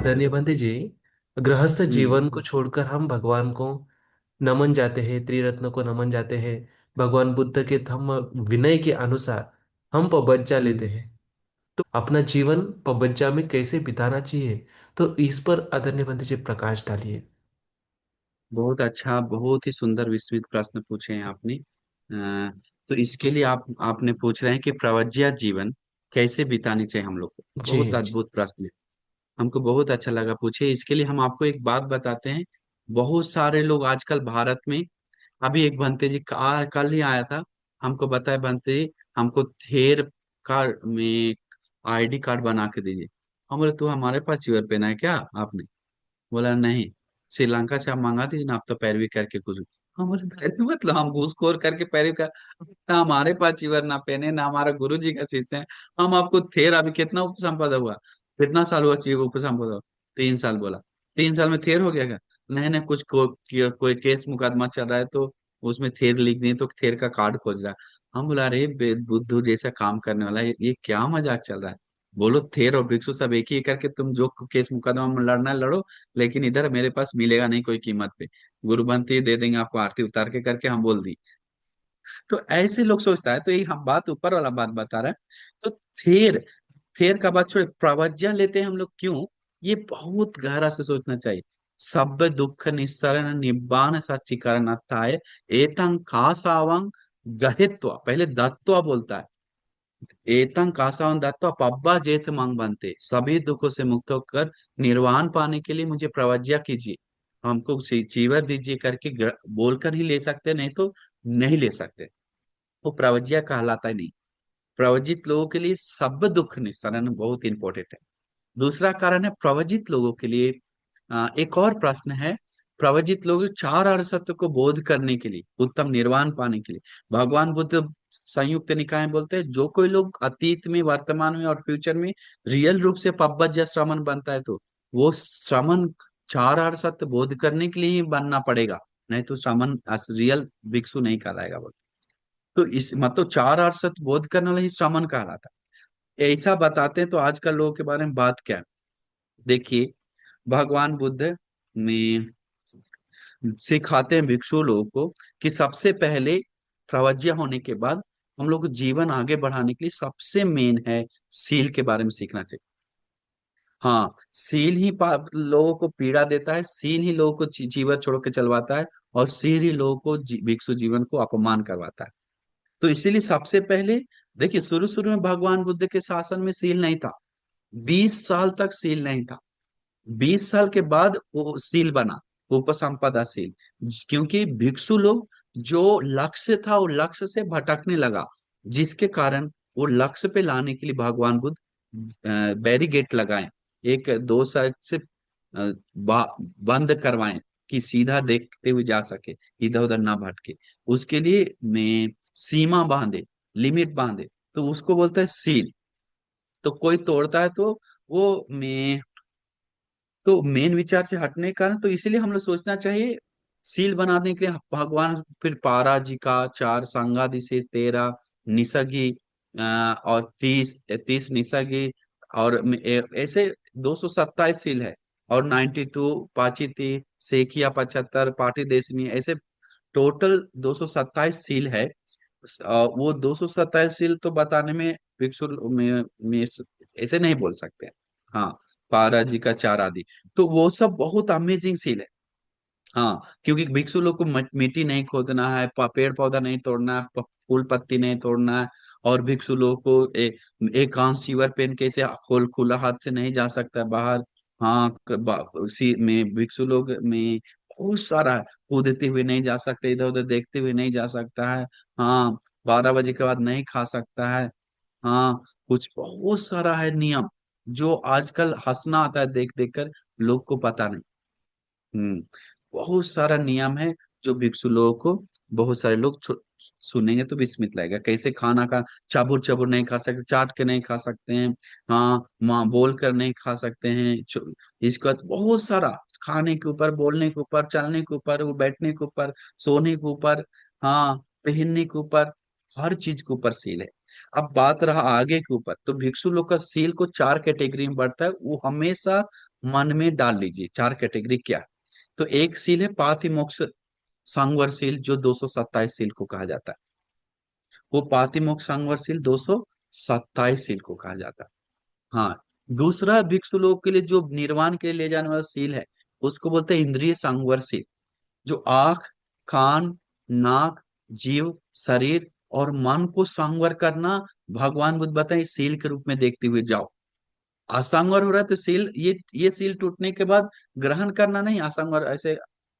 आदरणीय बंदे जी, गृहस्थ हम्म। जीवन को छोड़कर हम भगवान को नमन जाते हैं, त्रिरत्न को नमन जाते हैं। भगवान बुद्ध के धम्म विनय के अनुसार हम पबज्जा लेते हम्म। हैं। तो अपना जीवन पबज्जा में कैसे बिताना चाहिए, तो इस पर आदरणीय बंदे जी प्रकाश डालिए। बहुत अच्छा, बहुत ही सुंदर विस्तृत प्रश्न पूछे हैं आपने। तो इसके लिए आपने पूछ रहे हैं कि प्रव्रज्य जीवन कैसे बितानी चाहिए हम लोग को। जी बहुत जी। अद्भुत प्रश्न है। हमको बहुत अच्छा लगा पूछे। इसके लिए हम आपको एक बात बताते हैं। बहुत सारे लोग आजकल भारत में, अभी एक भंते जी कल ही आया था, हमको बताया भंते जी हमको थेर कार्ड में आईडी कार्ड बना के दीजिए। हम बोले तो हमारे पास चिवर पेन है क्या आपने? बोला नहीं, श्रीलंका से आप मंगा दीजिए ना, आप तो पैरवी करके कुछ। हम बोले पैरवी मतलब हम घूसखोर करके पैरवी कर? ना हमारे पास चिवर ना पेन है, ना हमारा गुरु जी का शिष्य है। हम आपको थेर, अभी कितना उपसंपदा हुआ, कितना साल हुआ चाहिए उपसंपदा हुआ? 3 साल। बोला 3 साल में थेर हो गया क्या? नहीं नहीं, कोई केस मुकदमा चल रहा है तो उसमें थेर लिख दिए तो थेर का कार्ड खोज रहा है। हम बोला अरे बुद्धू जैसा काम करने वाला, ये क्या मजाक चल रहा है? बोलो थेर और भिक्षु सब एक ही करके तुम जो केस मुकदमा में लड़ना है लड़ो, लेकिन इधर मेरे पास मिलेगा नहीं कोई कीमत पे। गुरु बनती दे देंगे आपको, आरती उतार के करके हम बोल दी। तो ऐसे लोग सोचता है, तो यही हम बात ऊपर वाला बात बता रहे हैं। तो थेर, थेर का बात छोड़े, प्रवज्ञा लेते हैं हम लोग क्यों? ये बहुत गहरा से सोचना चाहिए। सब दुख निस्सरण निब्बान सच्चीकरण अत्थाय एतं कासावं गहित्वा, पहले दत्वा बोलता है। एतं कासावं दत्वा पब्बा जेत मंग बनते, सभी दुखों से मुक्त होकर निर्वाण पाने के लिए मुझे प्रवज्ञा कीजिए, हमको चीवर दीजिए करके बोलकर ही ले सकते, नहीं तो नहीं ले सकते। वो प्रवज्ञा कहलाता ही नहीं। प्रवजित लोगों के लिए सब दुख निस्सरण बहुत इंपॉर्टेंट है। दूसरा कारण है प्रवजित लोगों के लिए, एक और प्रश्न है। प्रवजित लोग चार अरसत्य को बोध करने के लिए, उत्तम निर्वाण पाने के लिए, भगवान बुद्ध संयुक्त निकाय में बोलते हैं जो कोई लोग अतीत में, वर्तमान में और फ्यूचर में रियल रूप से पब्बज या श्रमण बनता है, तो वो श्रमण चार अरसत्य बोध करने के लिए ही बनना पड़ेगा, नहीं तो श्रमण रियल भिक्षु नहीं कहलाएगा वो। तो इस मतलब चार अरसत्य बोध करने वाला ही श्रमण कहलाता है। ऐसा बताते हैं तो आजकल लोगों के बारे में बात क्या है? देखिए, भगवान बुद्ध में सिखाते हैं भिक्षु लोगों को कि सबसे पहले प्रवज्ञा होने के बाद हम लोग को जीवन आगे बढ़ाने के लिए सबसे मेन है सील के बारे में सीखना चाहिए। हाँ, सील ही लोगों को पीड़ा देता है, सील ही लोगों को जीवन छोड़ के चलवाता है, और सील ही लोगों को भिक्षु जीवन को अपमान करवाता है। तो इसीलिए सबसे पहले देखिए, शुरू शुरू में भगवान बुद्ध के शासन में सील नहीं था। 20 साल तक सील नहीं था। 20 साल के बाद वो सील बना, उपसंपदा सील। क्योंकि भिक्षु लोग जो लक्ष्य था वो लक्ष्य से भटकने लगा, जिसके कारण वो लक्ष्य पे लाने के लिए भगवान बुद्ध बैरिगेट लगाए, एक दो साइड से बंद करवाएं कि सीधा देखते हुए जा सके, इधर उधर ना भटके। उसके लिए में सीमा बांधे, लिमिट बांधे, तो उसको बोलता है सील। तो कोई तोड़ता है तो वो में, तो मेन विचार से हटने का ना, तो इसीलिए हम लोग सोचना चाहिए सील बनाने के लिए भगवान फिर पारा जी का चार संगादि से 13 निसगी, और 30 निसगी, और ऐसे 227 सील है। और 92 पाचिती, सेकिया 75 पाटी देशनी, ऐसे टोटल 227 सील है। वो 227 सील तो बताने में भिक्षु में ऐसे नहीं बोल सकते। हाँ, पारा जी का चार आदि, तो वो सब बहुत अमेजिंग सील है। हाँ, क्योंकि भिक्षु लोग को मिट्टी नहीं खोदना है, पेड़ पौधा नहीं तोड़ना है, फूल पत्ती नहीं तोड़ना है। और भिक्षु लोग को एक कांच सीवर पेन के से खुला हाथ से नहीं जा सकता है बाहर। हाँ, में भिक्षु लोग में बहुत सारा है, कूदते हुए नहीं जा सकते, इधर उधर देखते हुए नहीं जा सकता है। हाँ, 12 बजे के बाद नहीं खा सकता है। हाँ, कुछ बहुत सारा है नियम, जो आजकल हंसना आता है देख देख कर, लोग को पता नहीं। हम्म। बहुत सारा नियम है जो भिक्षु लोगों को, बहुत सारे लोग सुनेंगे तो विस्मित लगेगा। कैसे खाना का चाबुर चाबुर नहीं खा सकते, चाट के नहीं खा सकते हैं। हाँ, माँ बोल कर नहीं खा सकते हैं। इसका बहुत सारा, खाने के ऊपर, बोलने के ऊपर, चलने के ऊपर, वो बैठने के ऊपर, सोने के ऊपर, हाँ, पहनने के ऊपर, हर चीज के ऊपर सील है। अब बात रहा आगे के ऊपर, तो भिक्षु लोग का सील को चार कैटेगरी में बढ़ता है। वो हमेशा मन में डाल लीजिए, चार कैटेगरी क्या है। तो एक सील है पातिमोक्ष संवर सील, जो 227 सील को कहा जाता है। वो पातिमोक्ष संवर सील 227 सील को कहा जाता है। हाँ, दूसरा भिक्षु लोग के लिए जो निर्वाण के लिए ले जाने वाला सील है, उसको बोलते हैं इंद्रिय संवर सील। जो आंख, कान, नाक, जीव, शरीर और मन को संवर करना, भगवान बुद्ध बताए इस सील के रूप में देखते हुए जाओ। असंवर हो रहा है तो सील, ये सील टूटने के बाद ग्रहण करना नहीं, असंवर ऐसे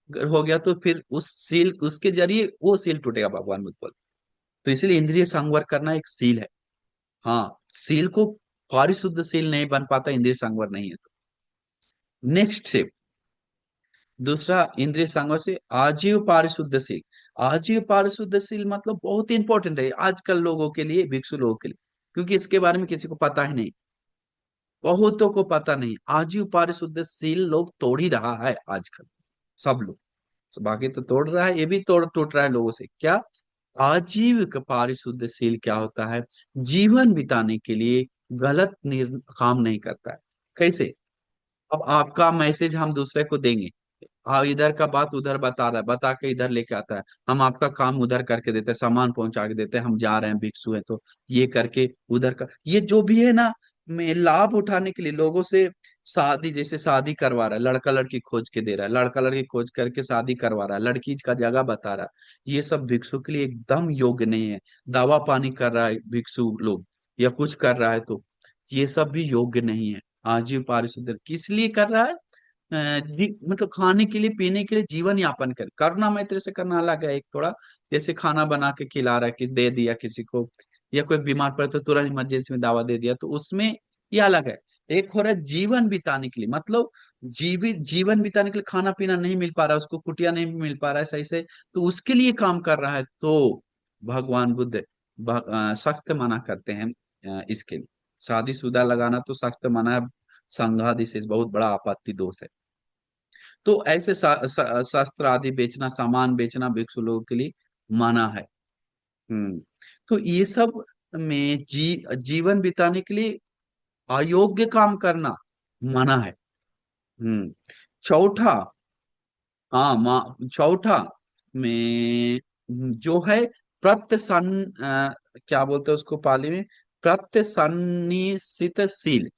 हो गया तो फिर उस सील, उसके जरिए वो सील टूटेगा, भगवान बुद्ध बोले। तो इसलिए इंद्रिय संवर करना एक सील है। हाँ, सील को पारिशुद्ध सील नहीं बन पाता, इंद्रिय संवर नहीं है तो। नेक्स्ट से दूसरा इंद्रिय संवर से आजीव पारिशुद्ध सील। आजीव पारिशुद्ध सील मतलब बहुत इंपॉर्टेंट है आजकल लोगों के लिए, भिक्षु लोगों के लिए, क्योंकि इसके बारे में किसी को पता ही नहीं, बहुतों को पता नहीं। आजीव पारिशुद्ध सील लोग तोड़ ही रहा है आजकल, सब लोग। बाकी तो तोड़ रहा है, ये भी तोड़ टूट रहा है लोगों से। क्या आजीव का पारिशुद्ध सील क्या होता है? जीवन बिताने के लिए गलत काम नहीं करता है। कैसे? अब आपका मैसेज हम दूसरे को देंगे, हाँ इधर का बात उधर बता रहा है, बता के इधर लेके आता है, हम आपका काम उधर करके देते हैं, सामान पहुंचा के देते हैं, हम जा रहे हैं भिक्षु हैं तो ये करके उधर का, ये जो भी है ना, में लाभ उठाने के लिए लोगों से शादी, जैसे शादी करवा रहा है, लड़का लड़की खोज के दे रहा है, लड़का लड़की खोज करके शादी करवा रहा है, लड़की का जगह बता रहा है, ये सब भिक्षु के लिए एकदम योग्य नहीं है। दवा पानी कर रहा है भिक्षु लोग, या कुछ कर रहा है तो ये सब भी योग्य नहीं है। आजीव पारिशुद्ध किस लिए कर रहा है? मतलब खाने के लिए, पीने के लिए, जीवन यापन कर, करुणा मैत्री से करना अलग है एक थोड़ा। जैसे खाना बना के खिला रहा है, किस दे दिया किसी को, या कोई बीमार पड़े तो तुरंत इमरजेंसी में दवा दे दिया, तो उसमें ये अलग है। एक हो रहा है जीवन बिताने के लिए, मतलब जीवित जीवन बिताने के लिए खाना पीना नहीं मिल पा रहा है उसको, कुटिया नहीं मिल पा रहा है सही से, तो उसके लिए काम कर रहा है, तो भगवान बुद्ध सख्त मना करते हैं इसके लिए। शादीशुदा लगाना तो सख्त मना है, संघादि से बहुत बड़ा आपत्ति दोष है। तो ऐसे शस्त्र आदि बेचना, सामान बेचना भिक्षु लोगों के लिए माना है। हम्म। तो ये सब में जीवन बिताने के लिए अयोग्य काम करना मना है। हम्म। चौथा, हाँ चौथा में जो है प्रत्यसन, क्या बोलते हैं उसको पाली में, प्रत्यसन्निसित शील।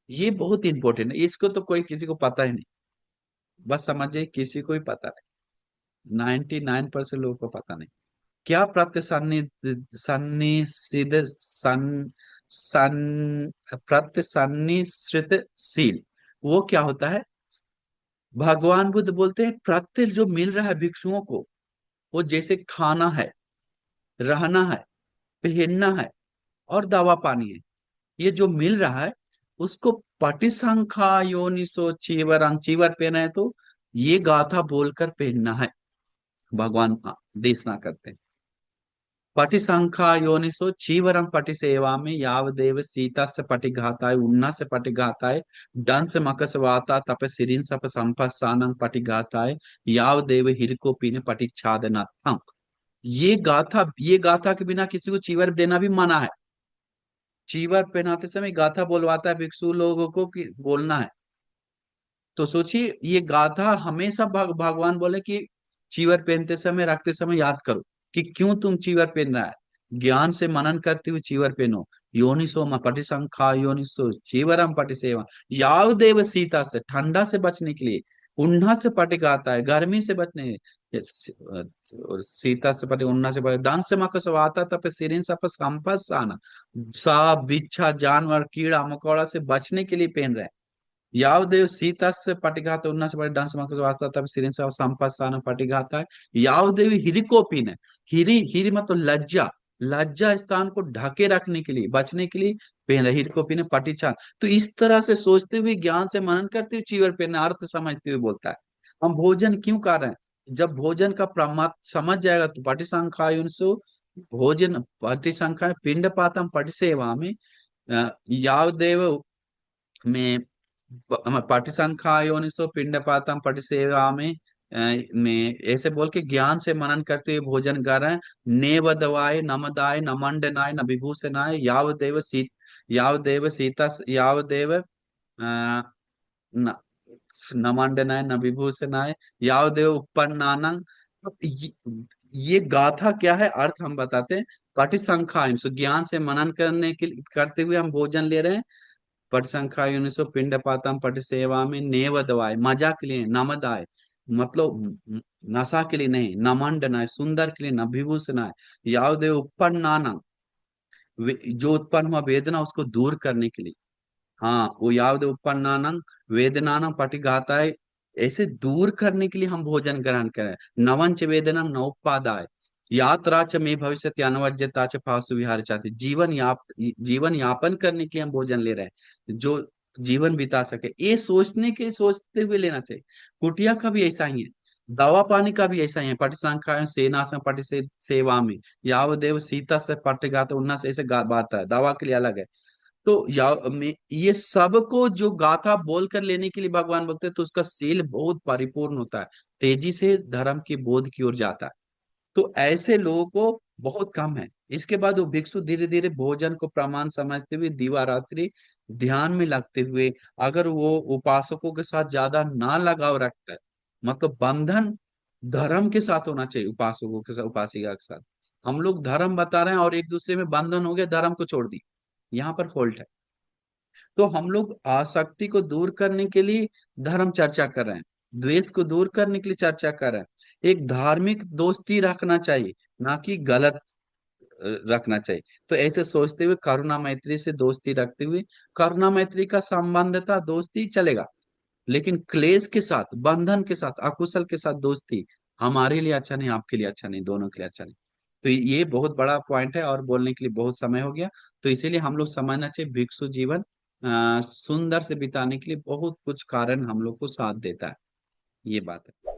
ये बहुत इंपॉर्टेंट है, इसको तो कोई किसी को पता ही नहीं, बस समझिए किसी को ही पता नहीं, 99% लोगों को पता नहीं। क्या प्रत्यसन्नि सन्निसिद सन सन प्रत्यसन्निश्रित शील, वो क्या होता है? भगवान बुद्ध बोलते हैं प्रत्यय जो मिल रहा है भिक्षुओं को, वो जैसे खाना है, रहना है, पहनना है और दवा पानी है, ये जो मिल रहा है उसको पटिसंखा योनिसो चीवरं, चीवर पहना है तो ये गाथा बोलकर पहनना है। भगवान देशना करते हैं पटिसंखा योनिसो चीवरं पटि सेवा में यावदेव सीता से पटिघाताय उन्ना से पटिघाताय दंस मकस वाता तप सिरिन सप संपसानं पटिघाताय यावदेव हिरको पीने पटिच्छादनाथं। ये गाथा के बिना किसी को चीवर देना भी मना है। चीवर पहनाते समय गाथा बोलवाता है भिक्षु लोगों को कि बोलना है। तो सोचिए ये गाथा हमेशा भगवान बोले कि चीवर पहनते समय, रखते समय याद करो कि क्यों तुम चीवर पहन रहा है, ज्ञान से मनन करते हुए चीवर पहनो। योनिसो पटिसंखा योनिसो चीवरम पटि सेवा, याव देव सीता से, ठंडा से बचने के लिए, उन्हा से पटिक आता है, गर्मी से बचने, और सीता से पटे, उन्ना से पटे, दान से मकस आता तप सिरिन सप संपस आना, सांप बिच्छा जानवर कीड़ा मकोड़ा से बचने के लिए पहन रहे हैं। यावदेव सीतस्य पटिघात उन्नस पटि दंस मकस वास्ता तब सिरिंस संपत्सान पटिघाता है। यावदेव हिरिकोपिन है, हिरी मतलब लज्जा, लज्जा स्थान को ढके रखने के लिए, बचने के लिए पहन रहे हिरकोपिन पटिछा। तो इस तरह से सोचते हुए, ज्ञान से मनन करते हुए चीवर पहनना, अर्थ समझते हुए बोलता है। हम भोजन क्यों कर रहे हैं? जब भोजन का प्रमाद समझ जाएगा तो पटिसंख्यायुंसो, भोजन पटिसंख्या पिंड पातम पटिसेवा में यावदेव में पाटिसंखायोनिसो पिंडपातम पटिसेवा में ऐसे बोल के ज्ञान से मनन करते हुए भोजन कर रहे हैं। ने वदवाय नमदाय न मंडनाय न विभूषणाय यावदेव सीता यावदेव न मंडनाय न विभूषणाय यावदेव उपन्नानंग। तो ये गाथा क्या है, अर्थ हम बताते हैं। पटिसंखाय, सो ज्ञान से मनन करने के करते हुए हम भोजन ले रहे हैं। पटिसंखाय सो पिंड पातम पटि सेवा में नेव दवाए, मजा के लिए नमदाय, मतलब नशा के लिए नहीं, न मंडनाय सुंदर के लिए, न विभूषणाय यावदेव उपन्नानंग, जो उत्पन्न हुआ वेदना उसको दूर करने के लिए। हाँ, वो यावद उपन्नानंग वेदनानंग पटिघाताय, ऐसे दूर करने के लिए हम भोजन ग्रहण करें। नवंच वेदनम नवोपादाय यात्रा च में भविष्य अनवज्यता च फासु विहार चाहते, जीवन यापन करने के लिए हम भोजन ले रहे हैं, जो जीवन बिता सके, ये सोचने के सोचते हुए लेना चाहिए। कुटिया का भी ऐसा ही है, दवा पानी का भी ऐसा ही है। पटिसंख्या सेना से पटि से सेवा में यावदेव सीता से पटिघात उन्ना से, ऐसे बात है, दवा के लिए अलग है। तो ये सबको जो गाथा बोलकर लेने के लिए भगवान बोलते हैं, तो उसका सील बहुत परिपूर्ण होता है, तेजी से धर्म की बोध की ओर जाता है। तो ऐसे लोगों को बहुत कम है। इसके बाद वो भिक्षु धीरे धीरे भोजन को प्रमाण समझते हुए दिवा रात्रि ध्यान में लगते हुए, अगर वो उपासकों के साथ ज्यादा ना लगाव रखता है, मतलब बंधन धर्म के साथ होना चाहिए, उपासकों के साथ उपासिका के साथ। हम लोग धर्म बता रहे हैं और एक दूसरे में बंधन हो गया, धर्म को छोड़ दी, यहाँ पर फॉल्ट है। तो हम लोग आसक्ति को दूर करने के लिए धर्म चर्चा कर रहे हैं, द्वेष को दूर करने के लिए चर्चा कर रहे हैं। एक धार्मिक दोस्ती रखना चाहिए, ना कि गलत रखना चाहिए। तो ऐसे सोचते हुए करुणा मैत्री से दोस्ती रखते हुए, करुणा मैत्री का संबंधता दोस्ती चलेगा, लेकिन क्लेश के साथ, बंधन के साथ, अकुशल के साथ दोस्ती हमारे लिए अच्छा नहीं, आपके लिए अच्छा नहीं, दोनों के लिए अच्छा नहीं। तो ये बहुत बड़ा पॉइंट है और बोलने के लिए बहुत समय हो गया। तो इसीलिए हम लोग समझना चाहिए भिक्षु जीवन सुंदर से बिताने के लिए बहुत कुछ कारण हम लोग को साथ देता है, ये बात है।